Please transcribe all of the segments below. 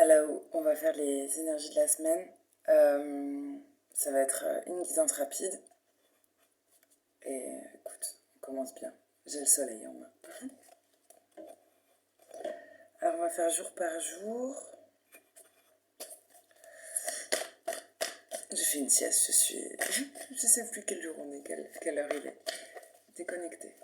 Là où on va faire les énergies de la semaine, ça va être une guidance rapide. Et écoute, on commence bien. J'ai le soleil en main. Alors on va faire jour par jour. J'ai fait une sieste, je sais plus quel jour on est, quelle heure il est. Déconnecté.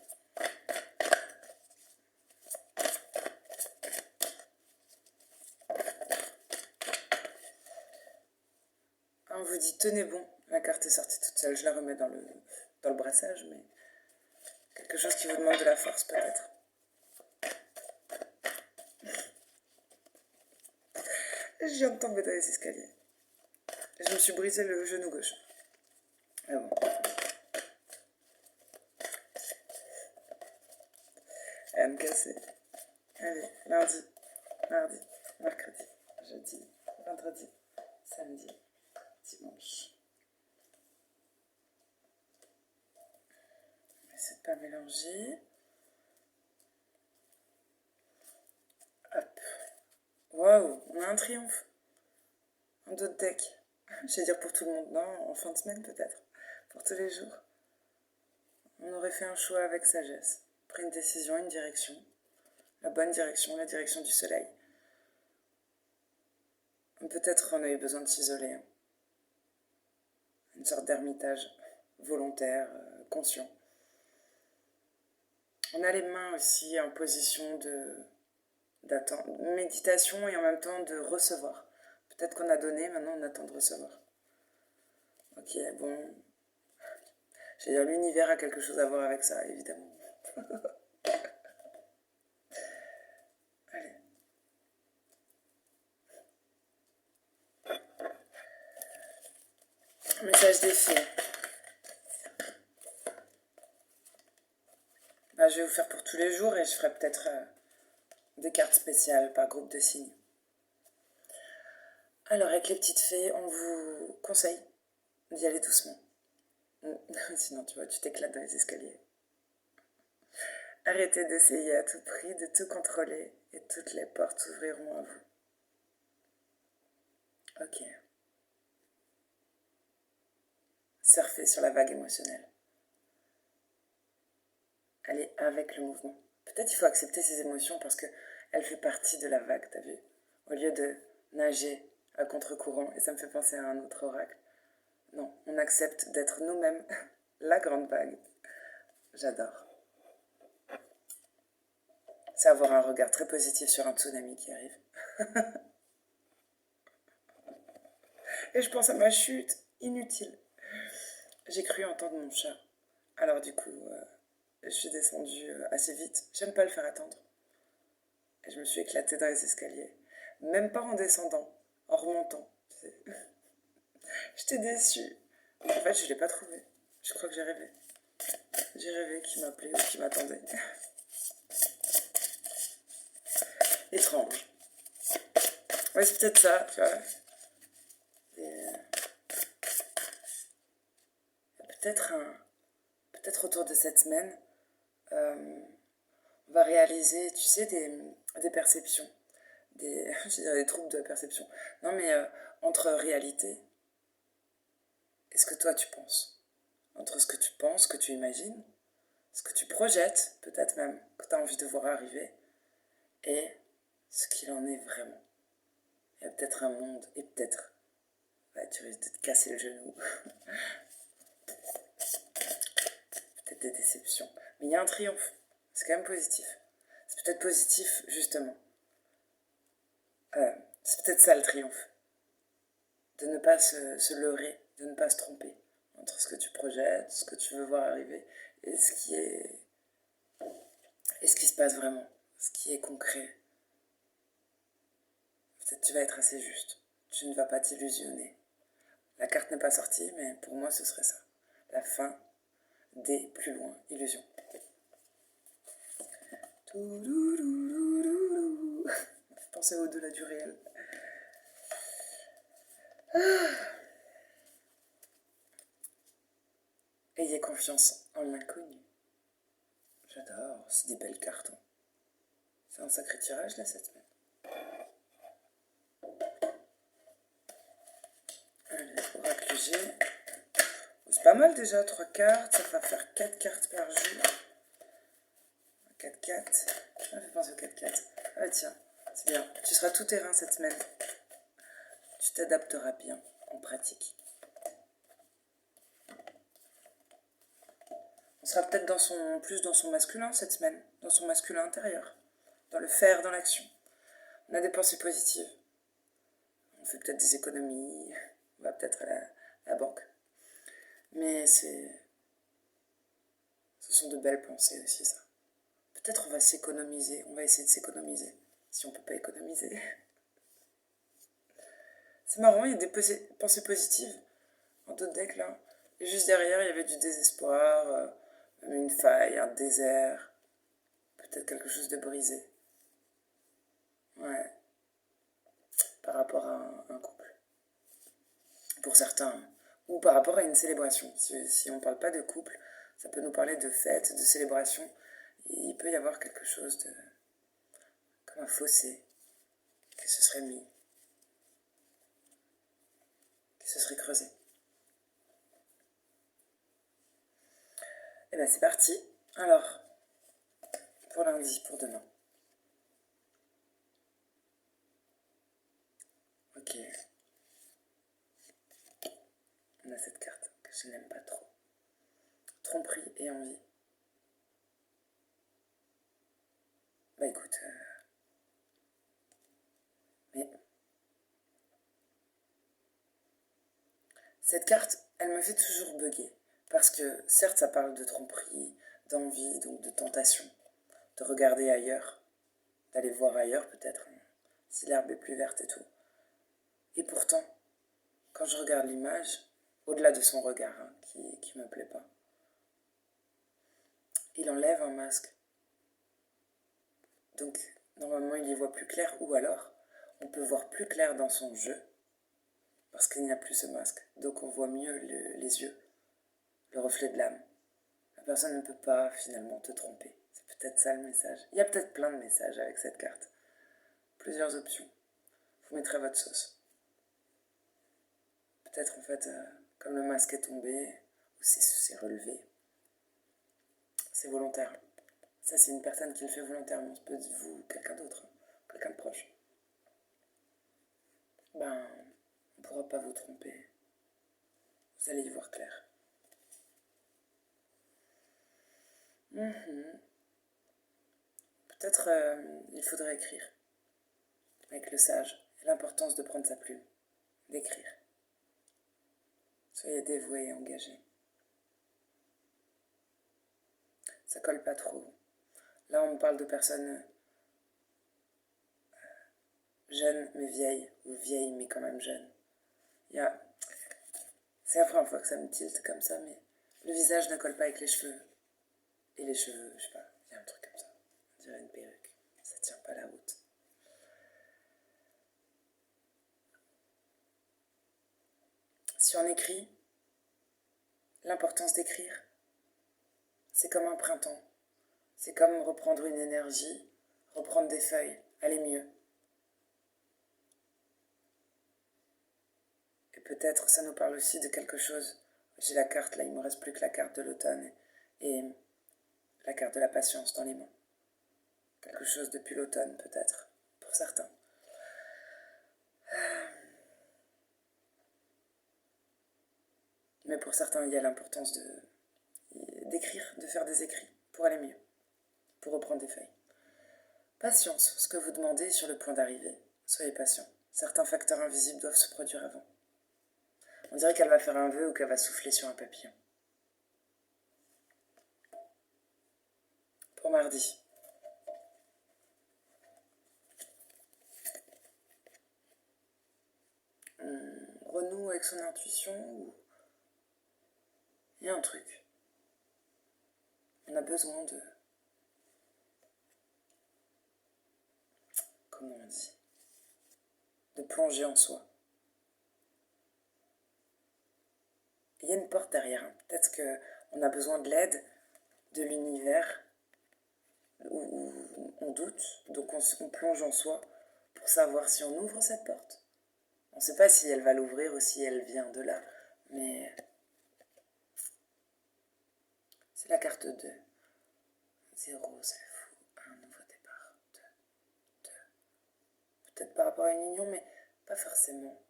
On vous dit tenez bon, la carte est sortie toute seule, je la remets dans le brassage, mais quelque chose qui vous demande de la force peut-être. Je viens de tomber dans les escaliers. Je me suis brisé le genou gauche. Ah bon. Elle va me casser. Allez, lundi, mardi, mercredi, jeudi, vendredi, samedi, dimanche. On va essayer de pas mélanger. Hop. Waouh, on a un triomphe. Un d'autres deck. Je vais dire pour tout le monde, non, en fin de semaine peut-être. Pour tous les jours. On aurait fait un choix avec sagesse. Pris une décision, une direction. La bonne direction, la direction du soleil. Peut-être on a eu besoin de s'isoler. Hein. Une sorte d'ermitage volontaire, conscient. On a les mains aussi en position d'attente, méditation et en même temps de recevoir. Peut-être qu'on a donné, maintenant on attend de recevoir. Ok, bon. Je veux dire, l'univers a quelque chose à voir avec ça, évidemment. Allez. Message des fées. Bah, je vais vous faire pour tous les jours et je ferai peut-être des cartes spéciales par groupe de signes. Alors, avec les petites fées, on vous conseille d'y aller doucement. Sinon, tu vois, tu t'éclates dans les escaliers. Arrêtez d'essayer à tout prix de tout contrôler et toutes les portes s'ouvriront à vous. Ok. Surfez sur la vague émotionnelle. Allez avec le mouvement. Peut-être il faut accepter ses émotions parce qu'elle fait partie de la vague, t'as vu? Au lieu de nager à contre-courant, et ça me fait penser à un autre oracle. Non, on accepte d'être nous-mêmes la grande vague. J'adore. C'est avoir un regard très positif sur un tsunami qui arrive. Et je pense à ma chute, inutile. J'ai cru entendre mon chat. Alors du coup, je suis descendue assez vite. J'aime pas le faire attendre. Et je me suis éclatée dans les escaliers. Même pas en descendant, en remontant. Tu sais. J'étais déçue. En fait, je l'ai pas trouvé. Je crois que j'ai rêvé. J'ai rêvé qu'il m'appelait ou qu'il m'attendait. Étrange. Ouais, c'est peut-être ça, tu vois. Et peut-être autour de cette semaine, on va réaliser, tu sais, des perceptions. Je dirais des troubles de perception. Non, mais entre réalité et ce que toi tu penses. Entre ce que tu penses, ce que tu imagines, ce que tu projettes, peut-être même, que tu as envie de voir arriver, et ce qu'il en est vraiment. Il y a peut-être un monde, et peut-être, ouais, tu risques de te casser le genou. Peut-être des déceptions. Mais il y a un triomphe. C'est quand même positif. C'est peut-être positif, justement. C'est peut-être ça le triomphe. De ne pas se leurrer, de ne pas se tromper entre ce que tu projettes, ce que tu veux voir arriver, et ce qui se passe vraiment, ce qui est concret. Peut-être tu vas être assez juste. Tu ne vas pas t'illusionner. La carte n'est pas sortie, mais pour moi ce serait ça. La fin des plus loin illusions. Pensez au-delà du réel. Ayez confiance en l'inconnu. J'adore, c'est des belles cartes. Hein. C'est un sacré tirage là cette semaine. Allez, oracle G. C'est pas mal déjà, 3 cartes, ça va faire 4 cartes par jour. 4-4. Ça me fait penser au 4-4. Ah tiens, c'est bien. Tu seras tout terrain cette semaine. Tu t'adapteras bien en pratique. On sera peut-être plus dans son masculin cette semaine, dans son masculin intérieur, dans le faire, dans l'action. On a des pensées positives. On fait peut-être des économies, on va peut-être à la banque. Mais ce sont de belles pensées aussi, ça. Peut-être on va s'économiser, on va essayer de s'économiser, si on peut pas économiser. C'est marrant, il y a des pensées positives en d'autres decks là. Et juste derrière, il y avait du désespoir, une faille, un désert, peut-être quelque chose de brisé. Ouais. Par rapport à un couple. Pour certains. Ou par rapport à une célébration. Si on ne parle pas de couple, ça peut nous parler de fête, de célébration. Il peut y avoir quelque chose de... comme un fossé qui se serait mis. Qui se serait creusé. Et ben c'est parti. Alors, pour lundi, pour demain. Ok. On a cette carte que je n'aime pas trop. Tromperie et envie. Bah écoute, mais cette carte, elle me fait toujours bugger. Parce que certes, ça parle de tromperie, d'envie, donc de tentation, de regarder ailleurs, d'aller voir ailleurs peut-être, si l'herbe est plus verte et tout. Et pourtant, quand je regarde l'image, au-delà de son regard, qui me plaît pas, il enlève un masque. Donc, normalement, il y voit plus clair, ou alors, on peut voir plus clair dans son jeu, parce qu'il n'y a plus ce masque. Donc, on voit mieux les yeux, le reflet de l'âme. La personne ne peut pas, finalement, te tromper. C'est peut-être ça le message. Il y a peut-être plein de messages avec cette carte. Plusieurs options. Vous mettrez votre sauce. Peut-être, en fait, comme le masque est tombé, ou c'est relevé, c'est volontaire. Ça, c'est une personne qui le fait volontairement. Ça peut être vous ou quelqu'un d'autre, quelqu'un de proche. Ben, on ne pourra pas vous tromper. Vous allez y voir clair. Peut-être il faudrait écrire avec le sage. L'importance de prendre sa plume, d'écrire. Soyez dévoué et engagé. Ça colle pas trop. Là, on me parle de personnes jeunes mais vieilles, ou vieilles mais quand même jeunes. C'est la première fois que ça me tilte comme ça, mais le visage ne colle pas avec les cheveux. Et les cheveux, je sais pas, il y a un truc comme ça. On dirait une perruque. Ça tient pas la route. Si on écrit, l'importance d'écrire, c'est comme un printemps. C'est comme reprendre une énergie, reprendre des feuilles, aller mieux. Et peut-être ça nous parle aussi de quelque chose. J'ai la carte, là, il ne me reste plus que la carte de l'automne et la carte de la patience dans les mains. Quelque chose depuis l'automne, peut-être, pour certains. Mais pour certains, il y a l'importance d'écrire, de faire des écrits, pour aller mieux, pour reprendre des feuilles. Patience, ce que vous demandez est sur le point d'arriver. Soyez patient. Certains facteurs invisibles doivent se produire avant. On dirait qu'elle va faire un vœu ou qu'elle va souffler sur un papillon. Pour mardi. On renoue avec son intuition ou... Il y a un truc. On a besoin de... Comment on dit? De plonger en soi. Il y a une porte derrière. Peut-être qu'on a besoin de l'aide de l'univers où on doute, donc on plonge en soi pour savoir si on ouvre cette porte. On ne sait pas si elle va l'ouvrir ou si elle vient de là, mais c'est la carte 2. 0, c'est fou, un nouveau départ. 2, 2. Peut-être par rapport à une union, mais pas forcément.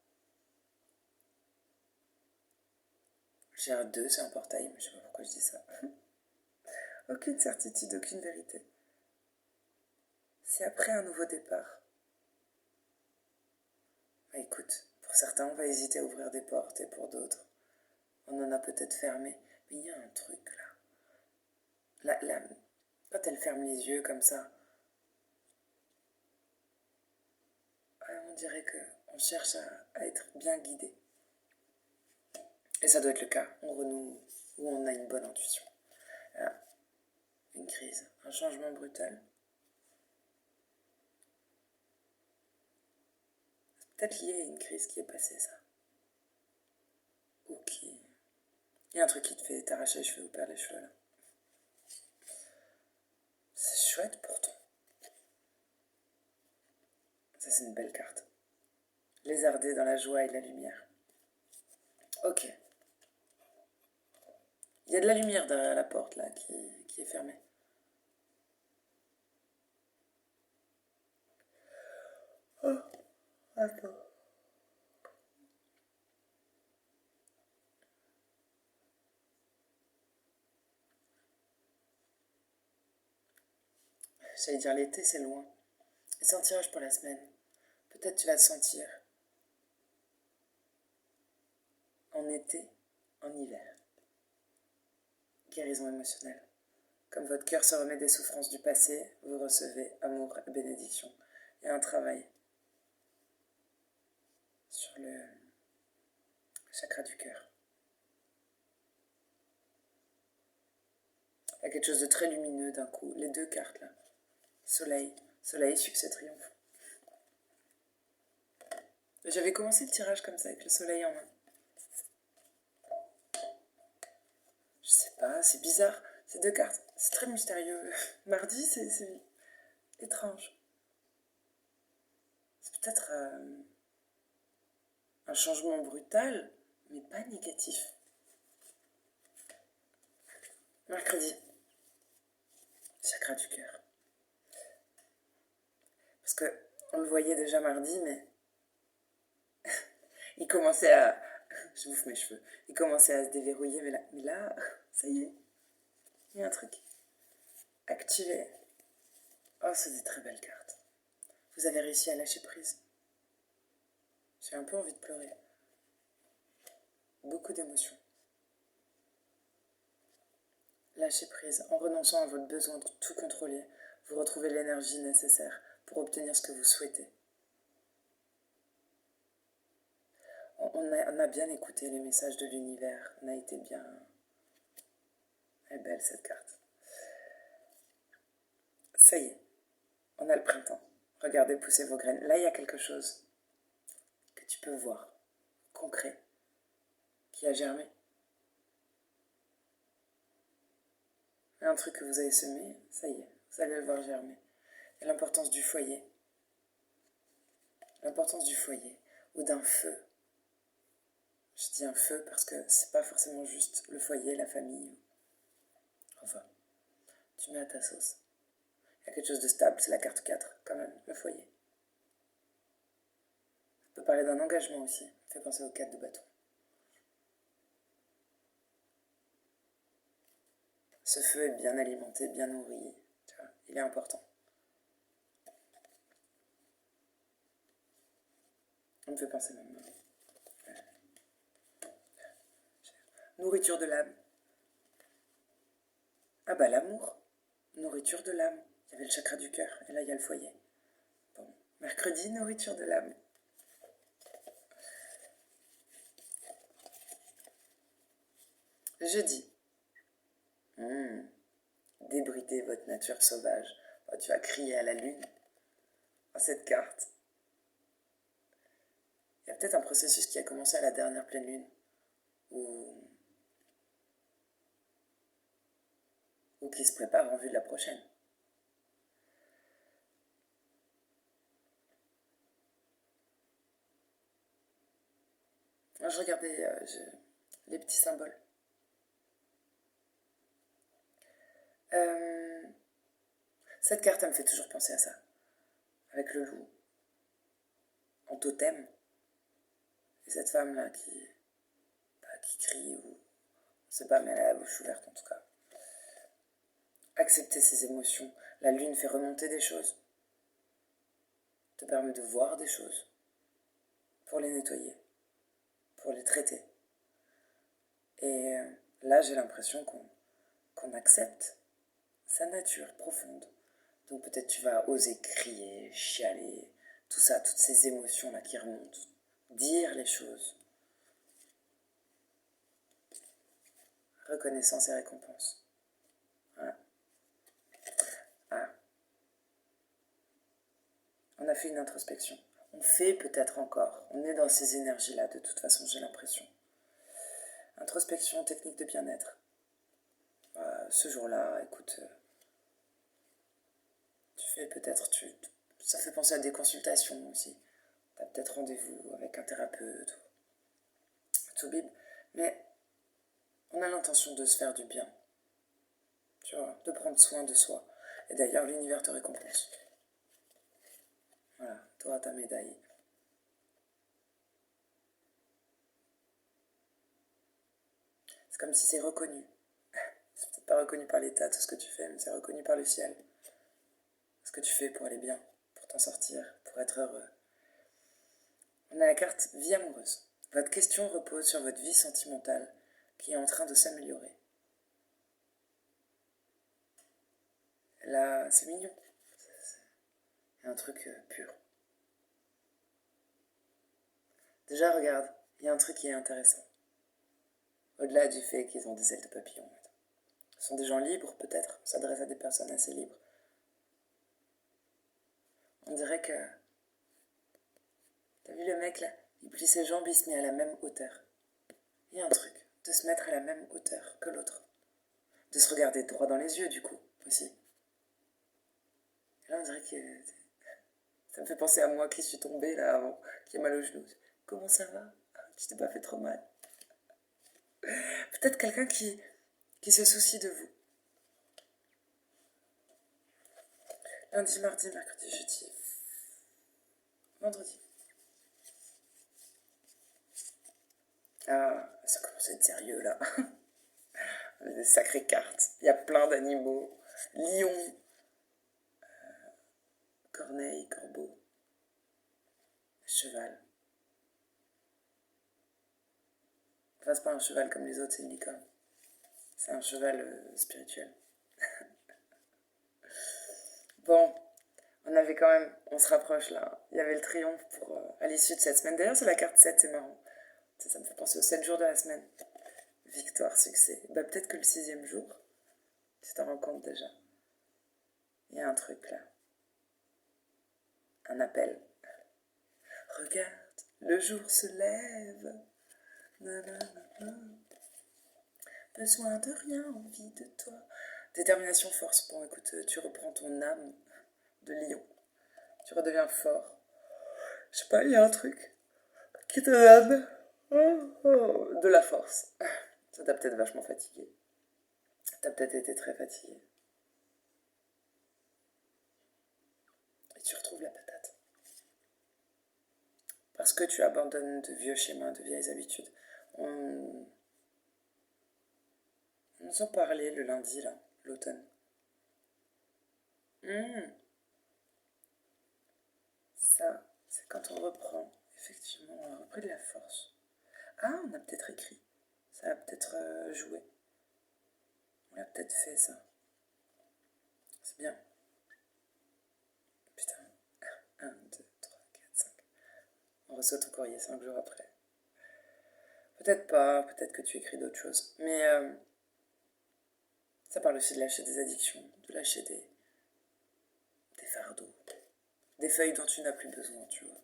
J'ai un 2, c'est un portail, mais je sais pas pourquoi je dis ça. Aucune certitude, aucune vérité. C'est après un nouveau départ. Bah, écoute, pour certains, on va hésiter à ouvrir des portes, et pour d'autres, on en a peut-être fermé. Mais il y a un truc là. Quand elle ferme les yeux comme ça, on dirait qu'on cherche à être bien guidé. Et ça doit être le cas. On renoue ou on a une bonne intuition. Alors, une crise, un changement brutal. C'est peut-être lié à une crise qui est passée, ça. Ou qui... Il y a un truc qui te fait t'arracher les cheveux ou perdre les cheveux, là. C'est chouette pourtant. Ça, c'est une belle carte. Lézarder dans la joie et la lumière. Ok. Il y a de la lumière derrière la porte, là, qui est fermée. Oh, attends. J'allais dire l'été, c'est loin. Et c'est un tirage pour la semaine. Peut-être tu vas te sentir en été, en hiver. Guérison émotionnelle. Comme votre cœur se remet des souffrances du passé, vous recevez amour et bénédiction. Il y a un travail sur le chakra du cœur. Il y a quelque chose de très lumineux d'un coup. Les deux cartes là. Soleil, succès, triomphe. J'avais commencé le tirage comme ça, avec le soleil en main. Je sais pas, c'est bizarre. Ces deux cartes, c'est très mystérieux. Mardi, c'est étrange. C'est peut-être un changement brutal, mais pas négatif. Mercredi, chakra du cœur. Parce que on le voyait déjà mardi, mais il commençait à... Je bouffe mes cheveux. Il commençait à se déverrouiller, mais là, ça y est. Il y a un truc. Activé. Oh, c'est des très belles cartes. Vous avez réussi à lâcher prise. J'ai un peu envie de pleurer. Beaucoup d'émotions. Lâchez prise. En renonçant à votre besoin de tout contrôler, vous retrouvez l'énergie nécessaire pour obtenir ce que vous souhaitez. On a bien écouté les messages de l'univers. On a été bien... Elle est belle cette carte. Ça y est, on a le printemps. Regardez pousser vos graines. Là, il y a quelque chose que tu peux voir, concret, qui a germé. Un truc que vous avez semé, ça y est, vous allez le voir germer. Et l'importance du foyer. L'importance du foyer, ou d'un feu. Je dis un feu parce que c'est pas forcément juste le foyer, la famille. Enfin, tu mets à ta sauce. Il y a quelque chose de stable, c'est la carte 4, quand même, le foyer. On peut parler d'un engagement aussi, ça fait penser aux 4 de bâton. Ce feu est bien alimenté, bien nourri, tu vois, il est important. On me fait penser même. Nourriture de l'âme. Ah bah l'amour, nourriture de l'âme. Il y avait le chakra du cœur, et là il y a le foyer. Bon, mercredi, nourriture de l'âme. Jeudi. Débridez votre nature sauvage. Oh, tu as crié à la lune. Oh, cette carte. Il y a peut-être un processus qui a commencé à la dernière pleine lune. Ou qui se prépare en vue de la prochaine. Moi, je regardais les petits symboles. Cette carte, elle me fait toujours penser à ça. Avec le loup, en totem. Et cette femme-là qui crie, ou on sait pas, mais elle a la bouche ouverte en tout cas. Accepter ses émotions. La lune fait remonter des choses. Te permet de voir des choses. Pour les nettoyer. Pour les traiter. Et là, j'ai l'impression qu'on accepte sa nature profonde. Donc peut-être tu vas oser crier, chialer, tout ça, toutes ces émotions-là qui remontent. Dire les choses. Reconnaissance et récompense. Voilà. Ah. On a fait une introspection. On fait peut-être encore. On est dans ces énergies-là, de toute façon, j'ai l'impression. Introspection, technique de bien-être. Ce jour-là, écoute, tu fais peut-être, ça fait penser à des consultations aussi. Tu as peut-être rendez-vous avec un thérapeute, tout bib. Mais on a l'intention de se faire du bien. Tu vois, de prendre soin de soi. Et d'ailleurs, l'univers te récompense. Voilà, toi, ta médaille. C'est comme si c'est reconnu. C'est peut-être pas reconnu par l'État, tout ce que tu fais, mais c'est reconnu par le ciel. Ce que tu fais pour aller bien, pour t'en sortir, pour être heureux. On a la carte vie amoureuse. Votre question repose sur votre vie sentimentale qui est en train de s'améliorer. Là, c'est mignon. Il y a un truc pur. Déjà, regarde, il y a un truc qui est intéressant. Au-delà du fait qu'ils ont des ailes de papillon. Ce sont des gens libres, peut-être. On s'adresse à des personnes assez libres. On dirait que... T'as vu le mec, là? Il plie ses jambes, il se met à la même hauteur. Il y a un truc, de se mettre à la même hauteur que l'autre. De se regarder droit dans les yeux, du coup, aussi. Et là, on dirait que... Ça me fait penser à moi qui suis tombée, là, avant, qui a mal au genou. Comment ça va? Tu t'es pas fait trop mal? Peut-être quelqu'un qui se soucie de vous. Lundi, mardi, mercredi, jeudi, vendredi. Ah, ça commence à être sérieux, là. On a des sacrées cartes. Il y a plein d'animaux. Lion, corneille, corbeau, cheval. Enfin, c'est pas un cheval comme les autres, c'est une licorne. C'est un cheval spirituel. Bon, on se rapproche là. Il y avait le triomphe à l'issue de cette semaine. D'ailleurs, c'est la carte 7, c'est marrant. Ça me fait penser aux 7 jours de la semaine. Victoire, succès. Bah, peut-être que le 6e jour, tu t'en rends compte déjà. Il y a un truc là. Un appel. Regarde, le jour se lève. Nanana. Besoin de rien, envie de toi. Détermination, force. Bon, écoute, tu reprends ton âme de lion. Tu redeviens fort. Je sais pas, il y a un truc qui te donne de la force. Ça t'a peut-être vachement fatigué. T'as peut-être été très fatigué. Et tu retrouves la patate. Parce que tu abandonnes de vieux schémas, de vieilles habitudes. On nous en parlait le lundi, là, l'automne. Ça, c'est quand on reprend. Effectivement, on a repris de la force. Ah, on a peut-être écrit. Ça a peut-être joué. On a peut-être fait ça. C'est bien. Putain. 1, 2, 3, 4, 5. On reçoit ton courrier 5 jours après. Peut-être pas, peut-être que tu écris d'autres choses. Mais ça parle aussi de lâcher des addictions, de lâcher des fardeaux, des feuilles dont tu n'as plus besoin, tu vois.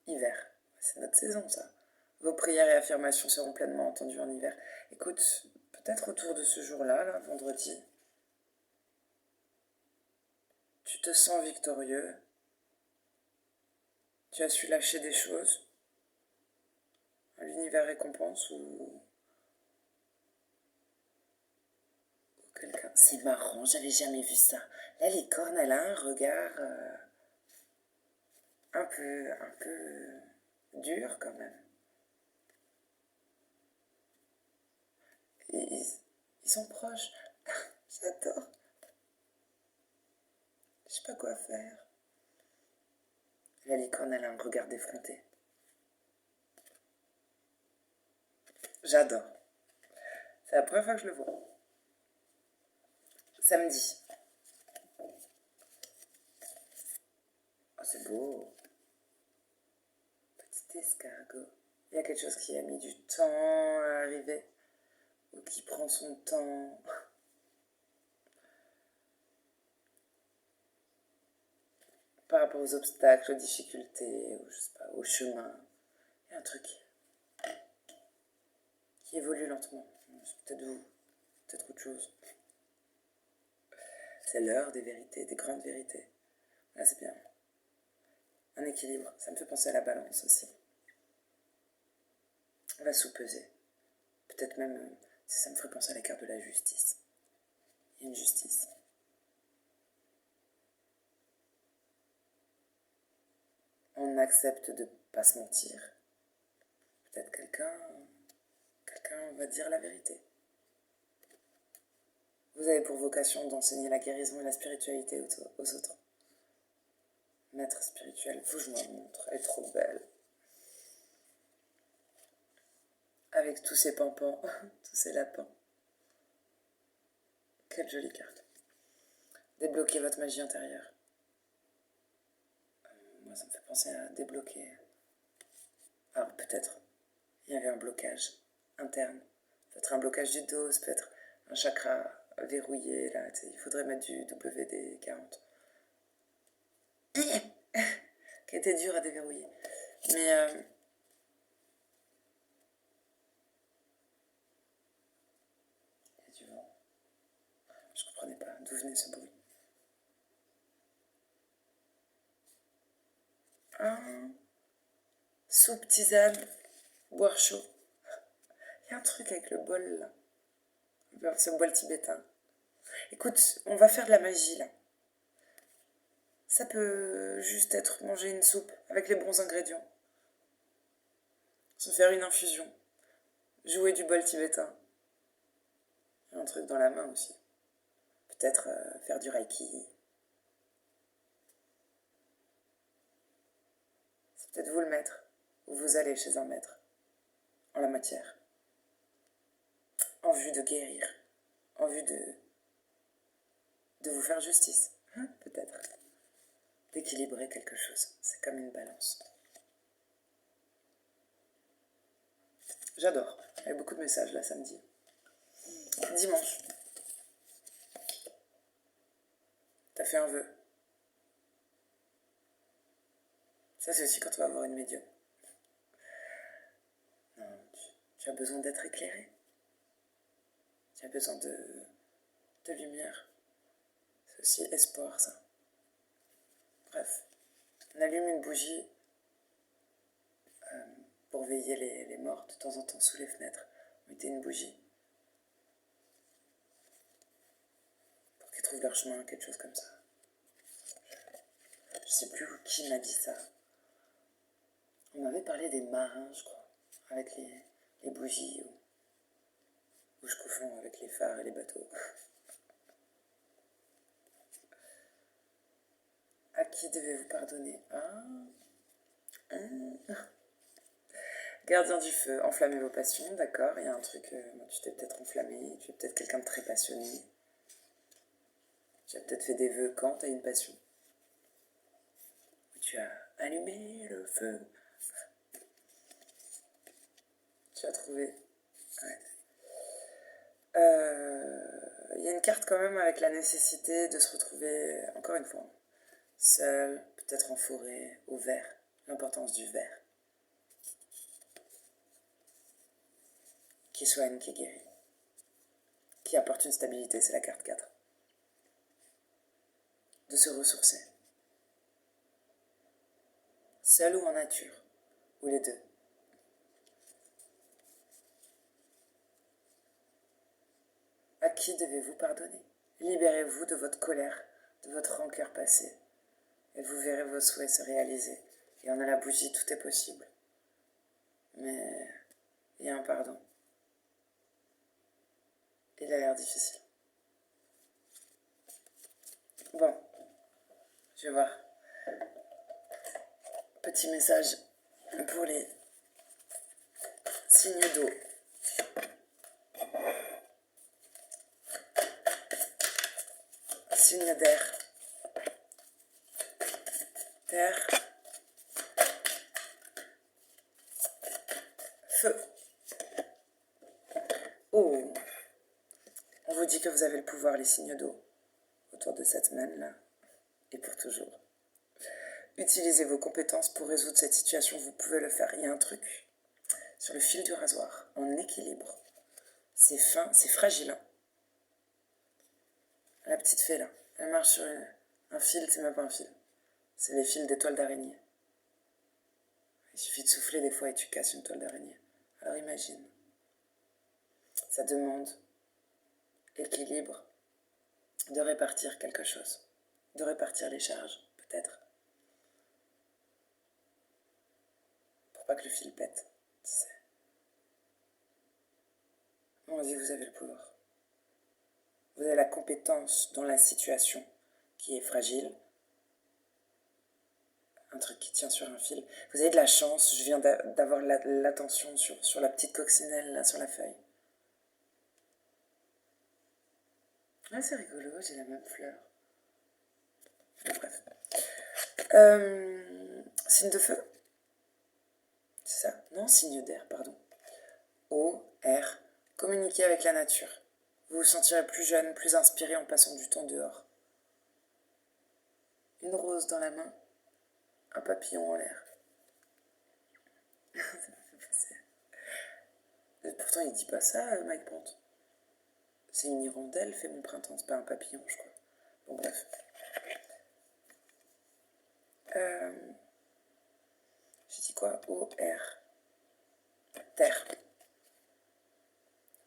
Hiver, c'est notre saison ça. Vos prières et affirmations seront pleinement entendues en hiver. Écoute, peut-être autour de ce jour-là, là, vendredi, tu te sens victorieux, Tu as su lâcher des choses. L'univers récompense ou quelqu'un. C'est marrant, j'avais jamais vu ça. Là, les cornes, elle a un regard un peu dur quand même. Ils sont proches. J'adore. Je sais pas quoi faire. La licorne, elle a un regard effronté. J'adore. C'est la première fois que je le vois. Samedi. Oh, c'est beau. Petit escargot. Il y a quelque chose qui a mis du temps à arriver. Ou qui prend son temps. Par rapport aux obstacles, aux difficultés, ou je sais pas, au chemin. Il y a un truc qui évolue lentement. C'est peut-être vous, peut-être autre chose. C'est l'heure des vérités, des grandes vérités. Là, c'est bien. Un équilibre. Ça me fait penser à la balance aussi. On va sous-peser. Peut-être même, ça me ferait penser à la carte de la justice. Il y a une justice. On accepte de pas se mentir. Peut-être quelqu'un va dire la vérité. Vous avez pour vocation d'enseigner la guérison et la spiritualité aux autres. Maître spirituel, faut que je me montre, elle est trop belle. Avec tous ces pampans, tous ces lapins. Quelle jolie carte. Débloquer votre magie intérieure. Moi, ça me fait penser à débloquer. Alors, peut-être, il y avait un blocage interne. Peut-être un blocage du dos, peut-être un chakra verrouillé, là, il faudrait mettre du WD-40. Qui était dur à déverrouiller. Mais il y a du vent. Je comprenais pas d'où venait ce bruit. Soupe, tisane, boire chaud. Il y a un truc avec le bol là. Ce bol tibétain. Écoute, on va faire de la magie là. Ça peut juste être manger une soupe avec les bons ingrédients. Se faire une infusion. Jouer du bol tibétain. Il y a un truc dans la main aussi. Peut-être faire du reiki. C'est peut-être vous le maître. Ou vous allez chez un maître. En la matière. En vue de guérir. En vue de vous faire justice. Peut-être. D'équilibrer quelque chose. C'est comme une balance. J'adore. Il y a beaucoup de messages là samedi. Dimanche. T'as fait un vœu. Ça, c'est aussi quand on va voir une médium. Non, tu as besoin d'être éclairé. Tu as besoin de lumière. C'est aussi espoir, ça. Bref. On allume une bougie pour veiller les morts de temps en temps sous les fenêtres. On mettait une bougie. Pour qu'ils trouvent leur chemin, quelque chose comme ça. Je sais plus qui m'a dit ça. On m'avait parlé des marins, je crois, avec les bougies, ou je confonds avec les phares et les bateaux. À qui devez-vous pardonner? Gardien du feu, enflammez vos passions, d'accord, il y a un truc, tu t'es peut-être enflammé, tu es peut-être quelqu'un de très passionné. Tu as peut-être fait des vœux quand tu as une passion. Tu as allumé le feu. Tu as trouvé. Ouais. Il y a une carte quand même avec la nécessité de se retrouver, encore une fois, seul, peut-être en forêt, au vert. L'importance du vert. Qui soigne, qui guérit. Qui apporte une stabilité, c'est la carte 4. De se ressourcer. seul ou en nature, ou les deux. À qui devez-vous pardonner? Libérez-vous de votre colère, de votre rancœur passée, et vous verrez vos souhaits se réaliser. Et en a la bougie, tout est possible. Mais il y a un pardon. Il a l'air difficile. Bon, je vais voir. Petit message pour les signes d'eau. Signe d'air. Terre. Feu. Oh. On vous dit que vous avez le pouvoir, les signes d'eau, autour de cette semaine-là, et pour toujours. Utilisez vos compétences pour résoudre cette situation, vous pouvez le faire. Il y a un truc sur le fil du rasoir, en équilibre. C'est fin, c'est fragile. Hein. La petite fée là, elle marche sur un fil, c'est même pas un fil. C'est les fils des toiles d'araignée. Il suffit de souffler des fois et tu casses une toile d'araignée. Alors imagine, ça demande équilibre, de répartir quelque chose, de répartir les charges, peut-être. Pour pas que le fil pète, tu sais. On dit que vous avez le pouvoir. Vous avez la compétence dans la situation qui est fragile, un truc qui tient sur un fil. Vous avez de la chance, je viens d'avoir l'attention sur la petite coccinelle, là, sur la feuille. Ah, c'est rigolo, j'ai la même fleur. Bref. Signe de feu? C'est ça? Non, signe d'air, pardon. Eau, air, communiquer avec la nature. Vous vous sentirez plus jeune, plus inspiré en passant du temps dehors. Une rose dans la main, un papillon en l'air. Ça me fait passer. Et pourtant, il dit pas ça, Mike Brandt. C'est une hirondelle, fait mon printemps, c'est pas un papillon, je crois. Bon, bref. J'ai dit quoi? Eau, air, terre.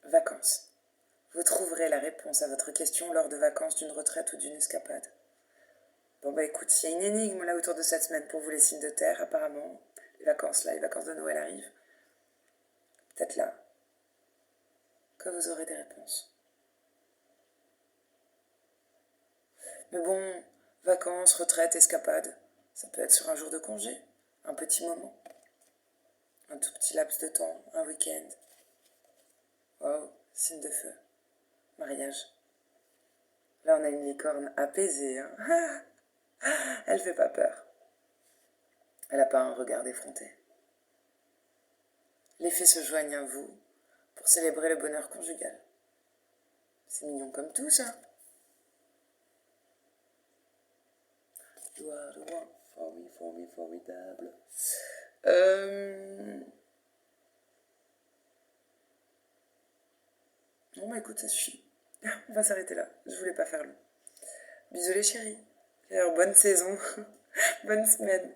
Vacances. Vous trouverez la réponse à votre question lors de vacances, d'une retraite ou d'une escapade. Bon bah écoute, il y a une énigme là autour de cette semaine pour vous les signes de terre, apparemment. Les vacances là, les vacances de Noël arrivent. Peut-être là que vous aurez des réponses. Mais bon, vacances, retraite, escapade, ça peut être sur un jour de congé, un petit moment, un tout petit laps de temps, un week-end. Wow, signe de feu, mariage. Là on a une licorne apaisée, hein. Elle fait pas peur. Elle n'a pas un regard effronté. Les fées se joignent à vous pour célébrer le bonheur conjugal. C'est mignon comme tout, ça. You are the one for me, formidable. Bon, bah écoute, ça suffit. On va s'arrêter là. Je voulais pas faire long. Bisous les chéris. Alors, bonne saison. Bonne semaine.